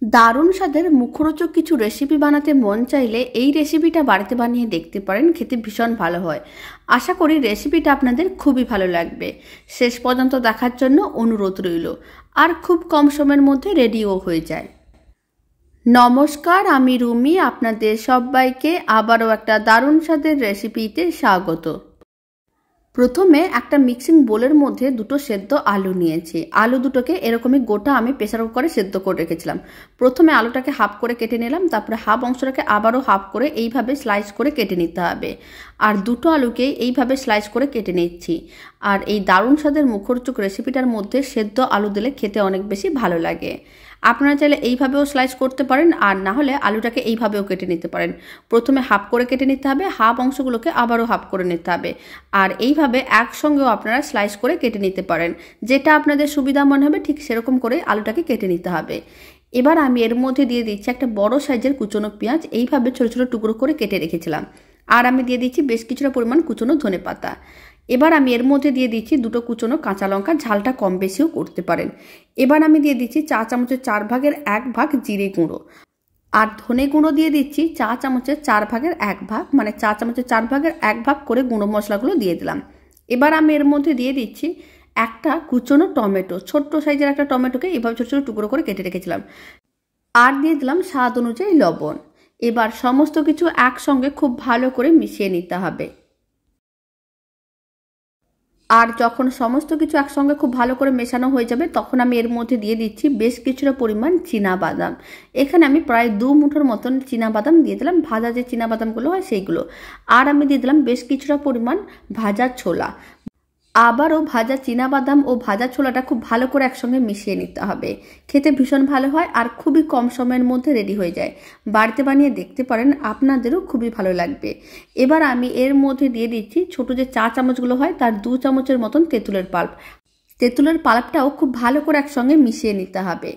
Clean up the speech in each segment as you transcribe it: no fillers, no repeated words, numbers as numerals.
দারুণ স্বাদের মুখরোচক কিছু রেসিপি বানাতে মন চাইলে এই রেসিপিটা বাড়িতে বানিয়ে দেখতে পারেন, খেতে ভীষণ ভালো হয়। আশা করি রেসিপিটা আপনাদের খুবই ভালো লাগবে। শেষ পর্যন্ত দেখার জন্য অনুরোধ রইল। আর খুব কম সময়ের মধ্যে রেডিও হয়ে যায়। নমস্কার, আমি রুমি। আপনাদের সবাইকে আবারও একটা দারুণ স্বাদের রেসিপিতে স্বাগত। প্রথমে একটা মিক্সিং বোলের মধ্যে দুটো সেদ্ধ আলু নিয়েছি। আলু দুটোকে এরকমই গোটা আমি প্রেসার কুকারে সেদ্ধ করে রেখেছিলাম। প্রথমে আলুটাকে হাফ করে কেটে নিলাম, তারপরে হাফ অংশটাকে আবারও হাফ করে এইভাবে স্লাইস করে কেটে নিতে হবে। আর দুটো আলুকে এইভাবে স্লাইস করে কেটে নিচ্ছি। আর এই দারুণ স্বাদের মুখরোচক রেসিপিটার মধ্যে সেদ্ধ আলু দিলে খেতে অনেক বেশি ভালো লাগে। আপনারা চাইলে এইভাবেও স্লাইস করতে পারেন, আর না হলে আলুটাকে এইভাবেও কেটে নিতে পারেন। প্রথমে হাফ করে কেটে নিতে হবে, হাফ অংশগুলোকে আবারও হাফ করে নিতে হবে। আর এইভাবে একসঙ্গেও আপনারা স্লাইস করে কেটে নিতে পারেন। যেটা আপনাদের সুবিধা মনে হবে ঠিক সেরকম করে আলুটাকে কেটে নিতে হবে। এবার আমি এর মধ্যে দিয়ে দিচ্ছি একটা বড় সাইজের কুচনো পেঁয়াজ, এইভাবে ছোট ছোট টুকরো করে কেটে রেখেছিলাম। আর আমি দিয়ে দিচ্ছি বেশ কিছুটা পরিমাণ কুচনো ধনেপাতা। এবার আমি এর মধ্যে দিয়ে দিচ্ছি দুটো কুচনো কাঁচা লঙ্কা, ঝালটা কম বেশিও করতে পারেন। এবার আমি দিয়ে দিচ্ছি চা চামচের 4 ভাগের 1 ভাগ জিরে গুঁড়ো। আর ধনে গুঁড়ো দিয়ে দিচ্ছি চা চামচের 4 ভাগের 1 ভাগ, মানে চা চামচের 4 ভাগের 1 ভাগ করে গুঁড়ো মশলাগুলো দিয়ে দিলাম। এবার আমি এর মধ্যে দিয়ে দিচ্ছি একটা কুচনো টমেটো, ছোট্ট সাইজের একটা টমেটোকে এভাবে ছোট ছোট টুকরো করে কেটে রেখেছিলাম। আর দিয়ে দিলাম স্বাদ অনুযায়ী লবণ। এবার সমস্ত কিছু একসঙ্গে খুব ভালো করে মিশিয়ে নিতে হবে। আর যখন সমস্ত কিছু একসঙ্গে খুব ভালো করে মেশানো হয়ে যাবে, তখন আমি এর মধ্যে দিয়ে দিচ্ছি বেশ কিছুটা পরিমাণ চীনাবাদাম। এখানে আমি প্রায় 2 মুঠোর মতন চীনাবাদাম দিয়ে দিলাম, ভাজা যে চীনাবাদামগুলো হয় সেইগুলো। আর আমি দিয়ে দিলাম বেশ কিছুটা পরিমাণ ভাজা ছোলা। আবারও ভাজা চীনাবাদাম ও ভাজা ছোলাটা খুব ভালো করে একসঙ্গে মিশিয়ে নিতে হবে। খেতে ভীষণ ভালো হয় আর খুবই কম সময়ের মধ্যে রেডি হয়ে যায়। বাড়িতে বানিয়ে দেখতে পারেন, আপনাদেরও খুবই ভালো লাগবে। এবার আমি এর মধ্যে দিয়ে দিচ্ছি ছোট যে চা চামচগুলো হয় তার 2 চামচের মতন তেঁতুলের পাল্প। তেঁতুলের পাল্পটাও খুব ভালো করে একসঙ্গে মিশিয়ে নিতে হবে।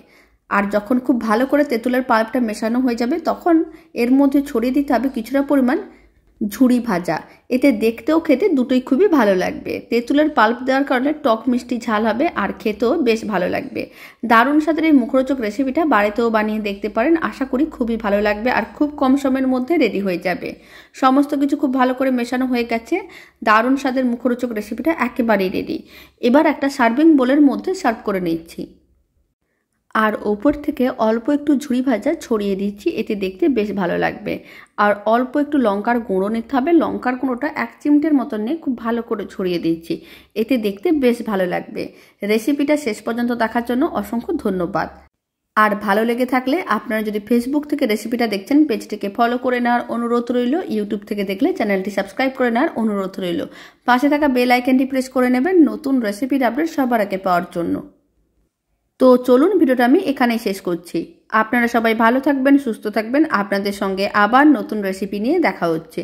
আর যখন খুব ভালো করে তেঁতুলের পাল্পটা মেশানো হয়ে যাবে, তখন এর মধ্যে ছড়িয়ে দিতে হবে কিছুটা পরিমাণ ঝুড়ি ভাজা। এতে দেখতেও খেতে দুটোই খুবই ভালো লাগবে। তেঁতুলের পাল্প দেওয়ার কারণে টক মিষ্টি ঝাল হবে আর খেতেও বেশ ভালো লাগবে। দারুণ স্বাদের এই মুখরোচক রেসিপিটা বাড়িতেও বানিয়ে দেখতে পারেন। আশা করি খুবই ভালো লাগবে আর খুব কম সময়ের মধ্যে রেডি হয়ে যাবে। সমস্ত কিছু খুব ভালো করে মেশানো হয়ে গেছে। দারুণ স্বাদের মুখরোচক রেসিপিটা একেবারেই রেডি। এবার একটা সার্ভিং বোলের মধ্যে সার্ভ করে নিচ্ছি। আর ওপর থেকে অল্প একটু ঝুড়ি ভাজা ছড়িয়ে দিচ্ছি, এতে দেখতে বেশ ভালো লাগবে। আর অল্প একটু লঙ্কার গুঁড়ো নিতে হবে। লঙ্কার গুঁড়োটা 1 চিমটের মতন নিয়ে খুব ভালো করে ছড়িয়ে দিচ্ছি, এতে দেখতে বেশ ভালো লাগবে। রেসিপিটা শেষ পর্যন্ত দেখার জন্য অসংখ্য ধন্যবাদ। আর ভালো লেগে থাকলে আপনারা যদি ফেসবুক থেকে রেসিপিটা দেখছেন, পেজটিকে ফলো করে নেওয়ার অনুরোধ রইল। ইউটিউব থেকে দেখলে চ্যানেলটি সাবস্ক্রাইব করে নেওয়ার অনুরোধ রইল। পাশে থাকা বেল আইকনটি প্রেস করে নেবেন নতুন রেসিপির আপডেট সবার আগে পাওয়ার জন্য। তো চলুন, ভিডিওটা আমি এখানেই শেষ করছি। আপনারা সবাই ভালো থাকবেন, সুস্থ থাকবেন। আপনাদের সঙ্গে আবার নতুন রেসিপি নিয়ে দেখা হচ্ছে।